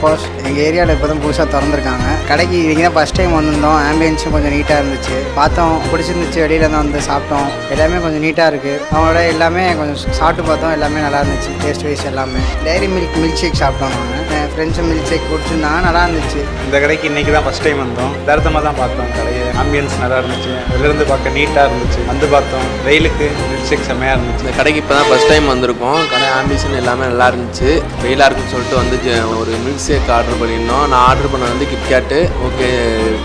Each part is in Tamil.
பாஸ் எங்கள் ஏரியாவில் இப்போ தான் புதுசாக திறந்துருக்காங்க. கடைக்கு இங்கே தான் ஃபஸ்ட் டைம் வந்திருந்தோம். ஆம்பியன்ஸும் கொஞ்சம் நீட்டாக இருந்துச்சு, பார்த்தோம் பிடிச்சிருந்துச்சு. வெளியில் தான் வந்து சாப்பிட்டோம், எல்லாமே கொஞ்சம் நீட்டாக இருக்குது. அவங்களோட எல்லாமே கொஞ்சம் சாப்பிட்டு பார்த்தோம், எல்லாமே நல்லா இருந்துச்சு. டேஸ்ட் வைஸ் எல்லாமே. டைரி மில்க் ஷேக் சாப்பிட்டோம். நாங்கள் ஃப்ரெண்ட்ஸும் மில்க் ஷேக் குடிச்சிருந்தாங்க, நல்லா இருந்துச்சு. இந்த கடைக்கு இன்றைக்கி தான் ஃபஸ்ட் டைம் வந்தோம். தரத்தமாக தான் பார்த்தோம் கடையை. ஆம்பியன்ஸ் நல்லா இருந்துச்சு, வெளிலேருந்து பார்க்க நீட்டாக இருந்துச்சு. வந்து பார்த்தோம், வெயிலுக்கு மில்க் ஷேக் செம்மையாக இருந்துச்சு. இந்த கடைக்கு இப்போ தான் ஃபஸ்ட் டைம் வந்திருக்கோம். கடை ஆம்பியன்ஸ் எல்லாமே நல்லா இருந்துச்சு. வெயிலாக இருக்குன்னு சொல்லிட்டு வந்து ஒரு மில்க் ஷேக் ஆர்டர் பண்ணியிருந்தோம். நான் ஆர்டர் பண்ண வந்து கிட்கேட்டு. ஓகே,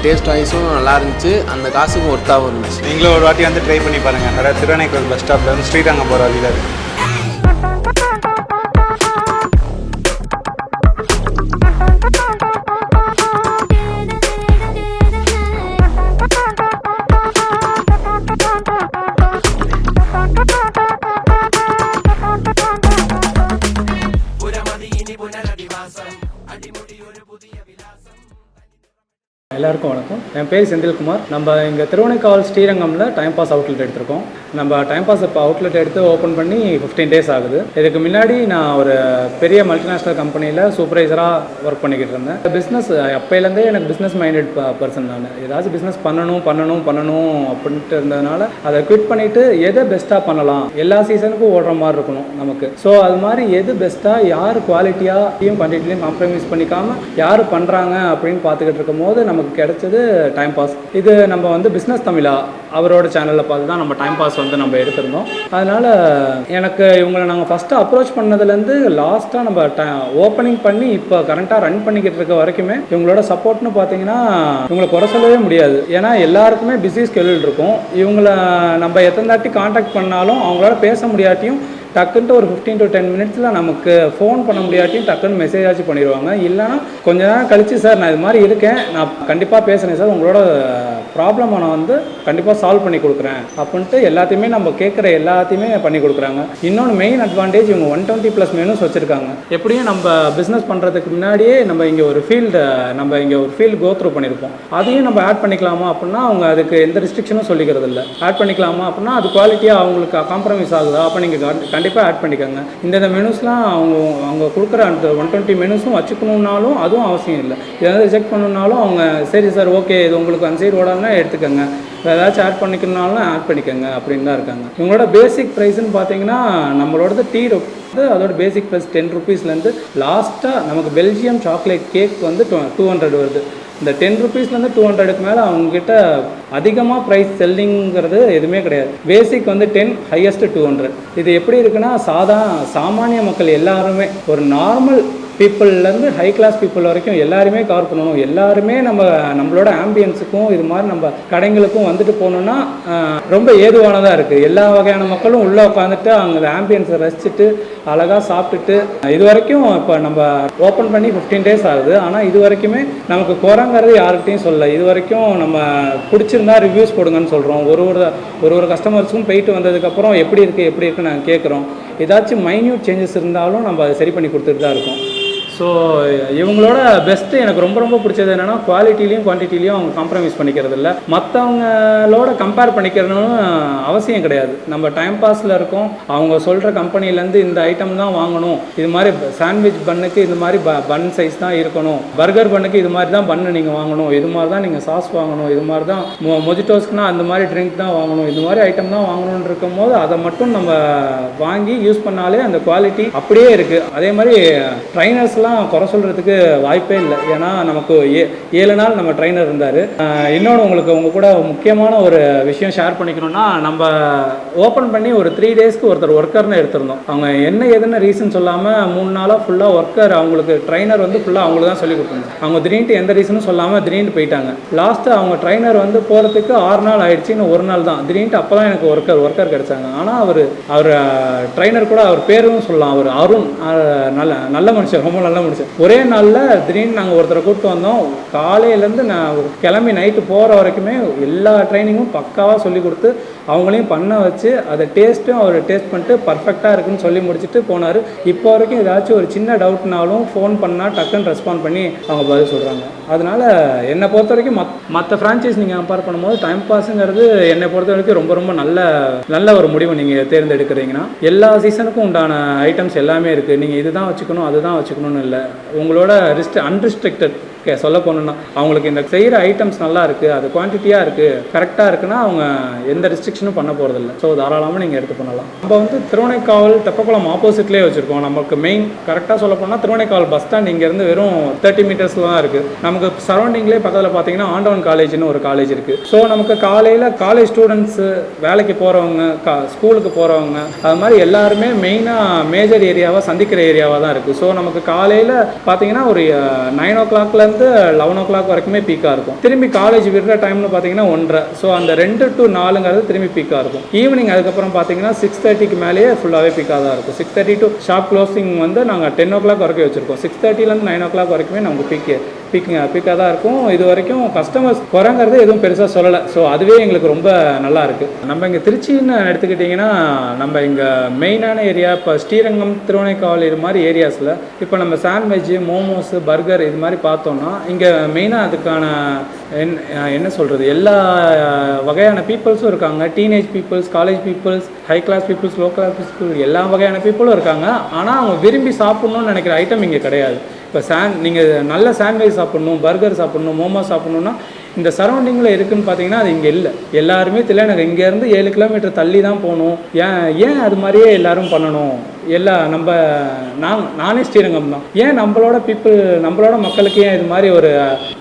டேஸ்ட் வைஸும் நல்லா இருந்துச்சு, அந்த காசுக்கும் ஒர்த்தாகவும் இருந்துச்சு. நீங்களும் ஒரு வாட்டி வந்து ட்ரை பண்ணி பாருங்கள். கடை திருவானைக்கோவில் பஸ் ஸ்டாப்பில் வந்து ஸ்ரீரங்கம் போகிற வழியில் இருக்குது. எல்லாருக்கும் வணக்கம். என் பேர் செந்தில்குமார். நம்ம இங்கே திருவானைக்காவல் ஸ்ரீரங்கமில் டைம் பாஸ் அவுட்லெட் எடுத்திருக்கோம். நம்ம டைம் பாஸ் இப்போ அவுட்லெட் எடுத்து ஓப்பன் பண்ணி 15 days ஆகுது. இதுக்கு முன்னாடி நான் ஒரு பெரிய மல்டிநேஷ்னல் கம்பெனியில் சூப்பர்வைசராக ஒர்க் பண்ணிக்கிட்டு இருந்தேன். பிஸ்னஸ் அப்போலேருந்தே எனக்கு பிஸ்னஸ் மைண்டட் பர்சன். நான் ஏதாச்சும் பிஸ்னஸ் பண்ணணும் அப்படின்ட்டு இருந்ததுனால அதை குவிட் பண்ணிவிட்டு எதை பெஸ்ட்டாக பண்ணலாம், எல்லா சீசனுக்கும் ஓடுற மாதிரி இருக்கணும் நமக்கு. ஸோ அது மாதிரி எது பெஸ்ட்டாக, யார் குவாலிட்டியாக குவான்டிட்டிலையும் காம்ப்ரமைஸ் பண்ணிக்காமல் யார் பண்ணுறாங்க அப்படின்னு பார்த்துக்கிட்டு இருக்கும் போது நமக்கு கிடைச்சது டைம் பாஸ். இது நம்ம வந்து பிஸ்னஸ் தமிழா அவரோட சேனலில் பார்த்து தான் நம்ம டைம் பாஸ் வந்து நம்ம எடுத்திருந்தோம். அதனால் எனக்கு இவங்களை நாங்கள் ஃபஸ்ட்டு அப்ரோச் பண்ணதுலேருந்து லாஸ்ட்டாக நம்ம ஓப்பனிங் பண்ணி இப்போ கரண்ட்டாக ரன் பண்ணிக்கிட்டு இருக்க வரைக்குமே இவங்களோட சப்போர்ட்னு பார்த்தீங்கன்னா இவங்களை குறை சொல்லவே முடியாது. ஏன்னா எல்லாருக்குமே பிஸி ஸ்கெடியூல் இருக்கும். இவங்களை நம்ம எத்தனை தாட்டி கான்டாக்ட் பண்ணாலும் அவங்களால பேச முடியாட்டியும் டக்குன்ட்டு ஒரு 15 to 10 minutes நமக்கு ஃபோன் பண்ண முடியாட்டியும் டக்குன்னு மெசேஜ் ஆச்சு பண்ணிடுவாங்க. இல்லைனா கொஞ்ச நேரம் கழிச்சு, சார் நான் இது மாதிரி இருக்கேன், நான் கண்டிப்பாக பேசுகிறேன் சார், உங்களோட ப்ராப்ளமை நான் வந்து கண்டிப்பாக சால்வ் பண்ணி கொடுக்குறேன் அப்படின்ட்டு எல்லாத்தையுமே நம்ம கேட்குற எல்லாத்தையுமே பண்ணி கொடுக்குறாங்க. இன்னொன்று மெயின் அட்வான்டேஜ், இவங்க 120+ மெனூஸ் வச்சுருக்காங்க. எப்படியும் நம்ம பிஸ்னஸ் பண்ணுறதுக்கு முன்னாடியே நம்ம இங்கே ஒரு ஃபீல்டு கோ த்ரூ பண்ணியிருப்போம். அதையும் நம்ம ஆட் பண்ணிக்கலாமா அப்படின்னா அவங்க அதுக்கு எந்த ரெஸ்ட்ரிக்ஷனும் சொல்லிக்கிறது இல்லை. ஆட் பண்ணிக்கலாமா அப்படின்னா அது குவாலிட்டியாக அவங்களுக்கு காம்ப்ரமைஸ் ஆகுதா, அப்போ நீங்கள் கண்டிப்பாக ஆட் பண்ணிக்கோங்க. இந்த மெனூஸ்லாம் அவங்க கொடுக்குற அந்த 120 மெனூஸும் வச்சுக்கணுன்னாலும் அதுவும் அவசியம் இல்லை. எதாவது ரிஜெக்ட் பண்ணணுன்னாலும் அவங்க சரி சார் ஓகே இது உங்களுக்கு அன்சைட் ஓடாதுன்னா எடுத்துக்கோங்க, ஏதாச்சும் ஆட் பண்ணிக்கணுன்னாலும் ஆட் பண்ணிக்கோங்க அப்படின்னு தான் இருக்காங்க. இவங்களோட பேசிக் ப்ரைஸ்ன்னு பார்த்தீங்கன்னா நம்மளோடது டீ வந்து அதோட பேசிக் ப்ரைஸ் 10 rupeesலேருந்து லாஸ்ட்டாக நமக்கு பெல்ஜியம் சாக்லேட் கேக் வந்து 200 வருது. இந்த 10 rupeesலேருந்து 200க்கு மேலே அவங்கக்கிட்ட அதிகமாக ப்ரைஸ் செல்லிங்கிறது எதுவுமே கிடையாது. பேசிக் வந்து 10, ஹையஸ்ட்டு 200. இது எப்படி இருக்குன்னா சாமானிய மக்கள் எல்லாருமே ஒரு நார்மல் பீப்புள்லேருந்து ஹை கிளாஸ் பீப்புள் வரைக்கும் எல்லாருமே கவர் பண்ணணும். எல்லாருமே நம்மளோட ஆம்பியன்ஸுக்கும் இது மாதிரி நம்ம கடைங்களுக்கும் வந்துட்டு போகணுன்னா ரொம்ப ஏதுவானதாக இருக்குது. எல்லா வகையான மக்களும் உள்ளே உட்காந்துட்டு அங்கே ஆம்பியன்ஸை ரசிச்சுட்டு அழகாக சாப்பிட்டுட்டு இது வரைக்கும் இப்போ நம்ம ஓப்பன் பண்ணி 15 days ஆகுது. ஆனால் இது வரைக்குமே நமக்கு குறைங்கிறது யார்கிட்டையும் சொல்லலை. இது வரைக்கும் நம்ம பிடிச்சிருந்தா ரிவ்யூஸ் போடுங்கன்னு சொல்கிறோம். ஒரு கஸ்டமர்ஸுக்கும் போயிட்டு வந்ததுக்கப்புறம் எப்படி இருக்குன்னு நாங்கள் கேட்குறோம். ஏதாச்சும் மைன்யூட் சேஞ்சஸ் இருந்தாலும் நம்ம அதை சரி பண்ணி கொடுத்துட்டு தான் இருக்கோம். ஸோ இவங்களோட பெஸ்ட்டு எனக்கு ரொம்ப பிடிச்சது என்னென்னா குவாலிட்டிலையும் குவான்டிட்டிலையும் அவங்க காம்ப்ரமைஸ் பண்ணிக்கிறது இல்லை. மற்றவங்களோட கம்பேர் பண்ணிக்கிறதுன்னு அவசியம் கிடையாது. நம்ம டைம் பாஸில் இருக்கோம், அவங்க சொல்கிற கம்பெனிலேருந்து இந்த ஐட்டம் தான் வாங்கணும், இது மாதிரி சாண்ட்விச் பன்னுக்கு இது மாதிரி பன் சைஸ் தான் இருக்கணும், பர்கர் பன்னுக்கு இது மாதிரி தான் பன்னு நீங்கள் வாங்கணும், இது மாதிரி தான் நீங்கள் சாஸ் வாங்கணும், இது மாதிரி தான் மொஜிட்டோஸ்க்குனா அந்த மாதிரி ட்ரிங்க் தான் வாங்கணும், இது மாதிரி ஐட்டம் தான் வாங்கணும்னு இருக்கும் போது அதை மட்டும் நம்ம வாங்கி யூஸ் பண்ணாலே அந்த குவாலிட்டி அப்படியே இருக்குது. அதே மாதிரி ட்ரைனர்ஸ் குறை சொல்றதுக்கு வாய்ப்பே இல்லை. ஏன்னா நமக்கு 7 நாள் நம்ம ட்ரைனர் இருந்தார். இன்னொன்று உங்களுக்கு உங்க கூட முக்கியமான ஒரு விஷயம் ஷேர் பண்ணிக்கணும்னா, நம்ம ஓப்பன் பண்ணி ஒரு 3 daysக்கு ஒருத்தர் ஒர்க்கர்னு எடுத்திருந்தோம். அவங்க என்ன எதுன்னு ரீசன் சொல்லாமல் 3 நாளாக ஃபுல்லாக ஒர்க்கர், அவங்களுக்கு ட்ரைனர் வந்து ஃபுல்லாக அவங்களுக்கு தான் சொல்லி கொடுத்தாங்க. அவங்க திடீர்னு எந்த ரீசனும் சொல்லாமல் திடீர்னு போயிட்டாங்க. லாஸ்ட்டு அவங்க ட்ரைனர் வந்து போகிறதுக்கு 6 நாள் ஆயிடுச்சு, இன்னும் 1 நாள் தான். திடீர்னு அப்போ தான் எனக்கு ஒர்க்கர் கிடைச்சாங்க. ஆனால் அவர் ட்ரைனர் கூட அவர் பேரும் சொல்லலாம், அவர் அருண், நல்ல மனுஷன், ரொம்ப நல்ல மனுஷன். ஒரே நாளில் திடீர்னு நாங்கள் ஒருத்தரை கூப்பிட்டு வந்தோம். காலையிலேருந்து நான் கிளம்பி நைட்டு போகிற வரைக்குமே எல்லா ட்ரைனிங்கும் பக்காவாக சொல்லி கொடுத்து அவங்களையும் பண்ண வச்சு அதை டேஸ்ட்டும் அவர் டேஸ்ட் பண்ணிட்டு பர்ஃபெக்டாக இருக்குன்னு சொல்லி முடிச்சுட்டு போனார். இப்போ வரைக்கும் ஏதாச்சும் ஒரு சின்ன டவுட்னாலும் ஃபோன் பண்ணால் டக்குன்னு ரெஸ்பாண்ட் பண்ணி அவங்க பதில் சொல்கிறாங்க. அதனால் என்னை பொறுத்த வரைக்கும் மற்ற ஃப்ரான்ச்சைஸ் நீங்கள் கம்பேர் பண்ணும்போது டைம் பாஸுங்கிறது என்னை பொறுத்த வரைக்கும் ரொம்ப நல்ல ஒரு முடிவு நீங்கள் தேர்ந்தெடுக்கிறீங்கன்னா. எல்லா சீசனுக்கும் உண்டான ஐட்டம்ஸ் எல்லாமே இருக்குது. நீங்கள் இதுதான் வச்சுக்கணும் அதுதான் வச்சுக்கணும்னு இல்லை. உங்களோட அன்ரிஸ்ட்ரிக்டட் சொல்ல போகணுன்னா அவங்களுக்கு இந்த செய்கிற ஐட்டம்ஸ் நல்லா இருக்குது, அது குவான்டிட்டியாக இருக்குது, கரெக்டாக இருக்குன்னா அவங்க எந்த ரெஸ்ட்ரிக்ஷனும் பண்ண போகிறதில்ல. ஸோ தாராளமாக நீங்கள் எடுத்து பண்ணலாம். நம்ம வந்து திருவனைக்காவல் தெப்பக்குளம் ஆப்போசிட்லேயே வச்சுருக்கோம். நமக்கு மெயின் கரெக்டாக சொல்ல போனால் திருவனைக்காவல் பஸ் ஸ்டாண்ட் இங்கேருந்து வெறும் 30 மீட்டர்ஸில் தான் இருக்குது. நமக்கு சரௌண்டிங்லேயே பக்கத்தில் பார்த்தீங்கன்னா ஆண்டவன் காலேஜ்னு ஒரு காலேஜ் இருக்குது. ஸோ நமக்கு காலையில் காலேஜ் ஸ்டூடெண்ட்ஸு, வேலைக்கு போகிறவங்க, ஸ்கூலுக்கு போகிறவங்க, அது மாதிரி எல்லாருமே மெயினாக மேஜர் ஏரியாவாக சந்திக்கிற ஏரியாவாக தான் இருக்குது. ஸோ நமக்கு காலையில் பார்த்தீங்கன்னா ஒரு 9 o'clock 11 o'clock வரைக்குமே பீக்காக இருக்கும். திரும்பி காலேஜ் விடுற டைம்னு பார்த்தீங்கன்னா 1:30. ஸோ அந்த 2 to 4ங்கிறது திரும்பி பீக்காக இருக்கும். ஈவினிங் அதுக்கப்புறம் பார்த்தீங்கன்னா 6:30க்கு மேலேயே ஃபுல்லாகவே பீக்காக தான் இருக்கும். 6:30 to ஷாப் க்ளோசிங் வந்து நாங்கள் 10 o'clock வரைக்கும் வச்சுருக்கோம். 6:30லேருந்து 9 o'clock வரைக்குமே நமக்கு பீக்காக தான் இருக்கும். இது வரைக்கும் கஸ்டமர்ஸ் குறைங்கிறது எதுவும் பெருசாக சொல்லலை. ஸோ அதுவே எங்களுக்கு ரொம்ப நல்லா இருக்குது. நம்ம இங்கே திருச்சின்னு எடுத்துக்கிட்டிங்கன்னா நம்ம இங்கே மெயினான ஏரியா இப்போ ஸ்ரீரங்கம், திருவனைக்காவல் இது மாதிரி ஏரியாஸில் இப்போ நம்ம சாண்ட்விட்ஜ், மோமோஸு, பர்கர் இது மாதிரி பார்த்தோம்னா இங்கே மெயினாக அதுக்கான என்ன சொல்கிறது, எல்லா வகையான பீப்புள்ஸும் இருக்காங்க. Teenage peoples, college peoples, high class peoples, low class people, எல்லா வகையான பீப்புளும் இருக்காங்க. ஆனால் அவங்க விரும்பி சாப்பிட்ணுன்னு நினைக்கிற ஐட்டம் இங்கே கிடையாது. இப்போ நீங்கள் நல்ல சாண்ட்விச் சாப்பிட்ணும், பர்கர் சாப்பிட்ணும், மோமோ சாப்பிட்ணுன்னா இந்த சரௌண்டிங்கில் இருக்குதுன்னு பார்த்தீங்கன்னா அது இங்கே இல்லை. எல்லாருமே தெரியல, எனக்கு இங்கேருந்து 7 கிலோமீட்டர் தள்ளி தான் போகணும். ஏன் அது மாதிரியே எல்லோரும் பண்ணணும்? நானே ஸ்ரீரங்கம் தான். ஏன் நம்மளோட மக்களுக்கு ஏன் இது மாதிரி ஒரு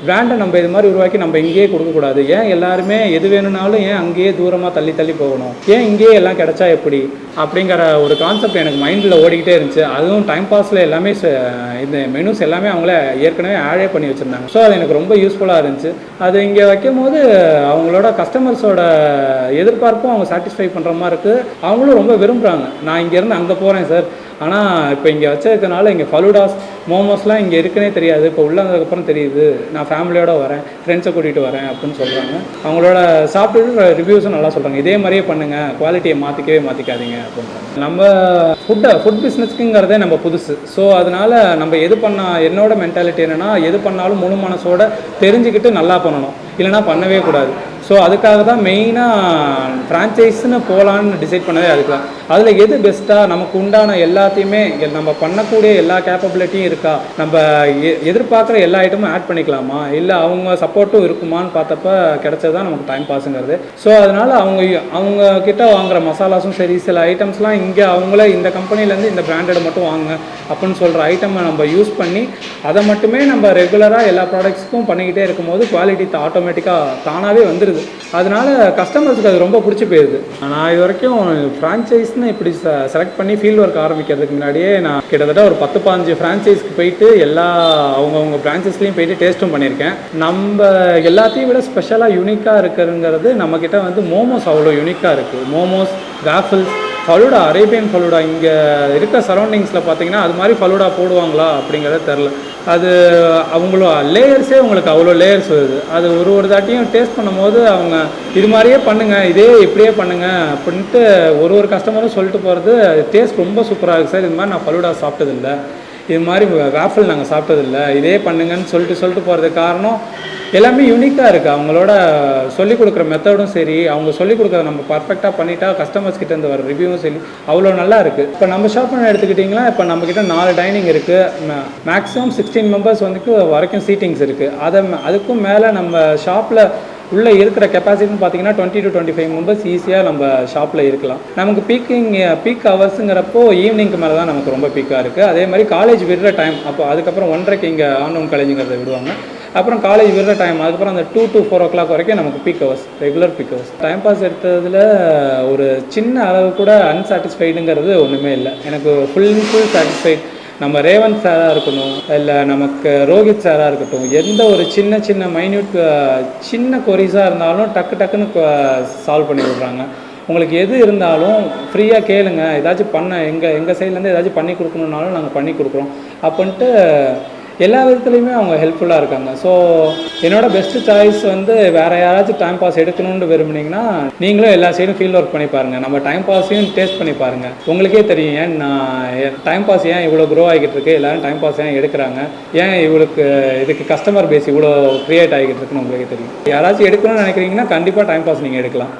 பிராண்டை நம்ம இது மாதிரி உருவாக்கி நம்ம இங்கேயே கொடுக்கக்கூடாது? ஏன் எல்லாருமே எது வேணும்னாலும் ஏன் அங்கேயே தூரமாக தள்ளி போகணும்? ஏன் இங்கேயே எல்லாம் கிடைச்சா எப்படி அப்படிங்கிற ஒரு கான்செப்ட் எனக்கு மைண்டில் ஓடிக்கிட்டே இருந்துச்சு. அதுவும் டைம் பாஸில் எல்லாமே இந்த மெனுஸ் எல்லாமே அவங்களே ஏற்கனவே ஆடே பண்ணி வச்சுருந்தாங்க. ஸோ அது எனக்கு ரொம்ப யூஸ்ஃபுல்லாக இருந்துச்சு. அது இங்கே வைக்கும் போது அவங்களோட கஸ்டமர்ஸோட எதிர்பார்ப்பும் அவங்க சாட்டிஸ்ஃபை பண்ணுற மாதிரி இருக்குது. அவங்களும் ரொம்ப விரும்புகிறாங்க. நான் இங்கேருந்து அங்கே போகிறேன் சார், ஆனால் இப்போ இங்கே வச்சதுனால இங்கே ஃபலூடாஸ், மோமோஸ்லாம் இங்கே இருக்குன்னே தெரியாது, இப்போ உள்ளதுக்கப்புறம் தெரியுது, நான் ஃபேமிலியோடு வரேன், ஃப்ரெண்ட்ஸை கூட்டிகிட்டு வரேன் அப்படின்னு சொல்கிறாங்க. அவங்களோட சாப்பிட்டு ரிவ்யூஸும் நல்லா சொல்கிறாங்க. இதே மாதிரியே பண்ணுங்கள், குவாலிட்டியை மாற்றிக்காதீங்க அப்படின்றாங்க. நம்ம ஃபுட் பிஸ்னஸ்க்குங்கிறதே நம்ம புதுசு. ஸோ அதனால் நம்ம என்னோட மென்டாலிட்டி என்னென்னா, எது பண்ணாலும் முழு மனசோட தெரிஞ்சுக்கிட்டு நல்லா பண்ணணும், இல்லைனா பண்ணவே கூடாது. ஸோ அதுக்காக தான் மெயினாக ஃப்ரான்ச்சைஸ்னு போகலான்னு டிசைட் பண்ணதே அதுக்கு தான். அதில் எது பெஸ்ட்டாக நமக்கு உண்டான எல்லாத்தையுமே நம்ம பண்ணக்கூடிய எல்லா கேப்பபிலிட்டியும் இருக்கா, நம்ம எதிர்பார்க்குற எல்லா ஐட்டமும் ஆட் பண்ணிக்கலாமா, இல்லை அவங்க சப்போர்ட்டும் இருக்குமான்னு பார்த்தப்ப கிடைச்சது தான் நமக்கு டைம் பாஸுங்கிறது. ஸோ அதனால் அவங்க கிட்ட வாங்குகிற மசாலாஸும் சரி, சில ஐட்டம்ஸ்லாம் இங்கே அவங்களே இந்த கம்பெனிலேருந்து இந்த பிராண்டட் மட்டும் வாங்க அப்படின்னு சொல்கிற ஐட்டமை நம்ம யூஸ் பண்ணி அதை மட்டுமே நம்ம ரெகுலராக எல்லா ப்ராடக்ட்ஸ்க்கும் பண்ணிக்கிட்டே இருக்கும்போது குவாலிட்டி ஆட்டோமேட்டிக்காக தானாகவே வந்துடுது. அதனால கஸ்டமர்ஸுக்கு அது ரொம்ப பிடிச்சி போயிடுது. நான் இது வரைக்கும் ஃப்ரான்ச்சைஸ்னு இப்படி செலக்ட் பண்ணி ஃபீல்ட் ஒர்க் ஆரம்பிக்கிறதுக்கு முன்னாடியே நான் கிட்டத்தட்ட ஒரு 10-15 ஃப்ரான்ச்சைஸ்க்கு போயிட்டு அவங்கவுங்க பிரான்ச்சஸ்லேயும் போயிட்டு டேஸ்ட்டும் பண்ணியிருக்கேன். நம்ம எல்லாத்தையும் விட ஸ்பெஷலாக யூனிக்காக இருக்குங்கிறது நம்மக்கிட்ட வந்து மோமோஸ் அவ்வளோ யூனிக்காக இருக்குது. மோமோஸ், வாஃபிள்ஸ், ஃபலூடா, அரேபியன் ஃபலூடா இங்கே இருக்க சரௌண்டிங்ஸில் பார்த்தீங்கன்னா அது மாதிரி ஃபலூடா போடுவாங்களா அப்படிங்கிறத தெரில. அது அவங்களோட லேயர்ஸே உங்களுக்கு அவ்வளோ லேயர்ஸ் வருது. அது ஒரு தாட்டியும் டேஸ்ட் பண்ணும்போது அவங்க இது மாதிரியே பண்ணுங்கள், இப்படியே பண்ணுங்கள் அப்படின்ட்டு ஒரு கஸ்டமரும் சொல்லிட்டு போகிறது. டேஸ்ட் ரொம்ப சூப்பராக இருக்குது சார், இது மாதிரி நான் ஃபலூடா சாப்பிட்டதில்லை, இது மாதிரி வாஃபிள் நாங்கள் சாப்பிட்டதில்லை, இதே பண்ணுங்கன்னு சொல்லிட்டு போகிறதுக்கு காரணம் எல்லாமே யூனிக்காக இருக்குது. அவங்களோட சொல்லிக் கொடுக்குற மெத்தடும் சரி, அவங்க சொல்லிக் கொடுக்குறத நம்ம பர்ஃபெக்டாக பண்ணிட்டா கஸ்டமர்ஸ் கிட்டேருந்து வர ரிவ்யூவும் சரி அவ்வளோ நல்லா இருக்குது. இப்போ நம்ம ஷாப் எடுத்துக்கிட்டிங்கன்னா இப்போ நம்மக்கிட்ட 4 டைனிங் இருக்குது. மேக்ஸிமம் 16 மெம்பர்ஸ் வரைக்கும் சீட்டிங்ஸ் இருக்குது. அதுக்கும் மேலே நம்ம ஷாப்பில் உள்ளே இருக்கிற கெப்பாசிட்டின்னு பார்த்தீங்கன்னா 20 to 25 மெம்பர்ஸ் ஈஸியாக நம்ம ஷாப்பில் இருக்கலாம். நமக்கு பீக் ஹவர்ஸுங்கிறப்போ ஈவினிங்க்கு மேலே தான் நமக்கு ரொம்ப பீக்காக இருக்குது. அதே மாதிரி காலேஜ் விடுற டைம், அப்போ அதுக்கப்புறம் 1:30க்கு இங்கே ஆண்டவன் காலேஜுங்கிறத விடுவாங்க. அப்புறம் காலேஜ் விடுற டைம், அதுக்கப்புறம் அந்த 2 to 4 o'clock வரைக்கும் நமக்கு peak hours, regular peak hours. Time pass எடுத்ததில் ஒரு சின்ன அளவு கூட அன்சாட்டிஸ்ஃபைடுங்கிறது ஒன்றுமே இல்லை. எனக்கு ஃபுல் சாட்டிஸ்ஃபைட். நம்ம ரேவந்த் சாராக இருக்கணும், இல்லை நமக்கு ரோஹித் சாராக இருக்கட்டும், எந்த ஒரு சின்ன மைன்யூட் சின்ன கொரிஸாக இருந்தாலும் டக்குன்னு சால்வ் பண்ணி விடுறாங்க. உங்களுக்கு எது இருந்தாலும் ஃப்ரீயாக கேளுங்க, ஏதாச்சும் எங்கள் சைட்லேருந்து ஏதாச்சும் பண்ணி கொடுக்கணுன்னாலும் நாங்கள் பண்ணி கொடுக்குறோம் அப்படின்ட்டு எல்லா விதத்துலையுமே அவங்க ஹெல்ப்ஃபுல்லாக இருக்காங்க. ஸோ என்னோடய பெஸ்ட்டு சாய்ஸ் வந்து வேறு யாராச்சும் டைம் பாஸ் எடுக்கணும்னு விரும்புனீங்கன்னா நீங்களும் எல்லா சைடும் ஃபீல்ட் ஒர்க் பண்ணி பாருங்கள், நம்ம டைம் பாஸையும் டேஸ்ட் பண்ணி பாருங்கள். உங்களுக்கே தெரியும் ஏன் டைம் பாஸ் ஏன் இவ்வளோ க்ரோ ஆகிக்கிட்டு இருக்குது, எல்லோரும் டைம் பாஸ் ஏன் எடுக்கிறாங்க, ஏன் இதுக்கு கஸ்டமர் பேஸ் இவ்வளோ க்ரியேட் ஆகிக்கிட்டு இருக்குன்னு உங்களுக்கே தெரியும். யாராச்சும் எடுக்கணும்னு நினைக்கிறீங்கன்னா கண்டிப்பாக டைம் பாஸ் நீங்கள் எடுக்கலாம்.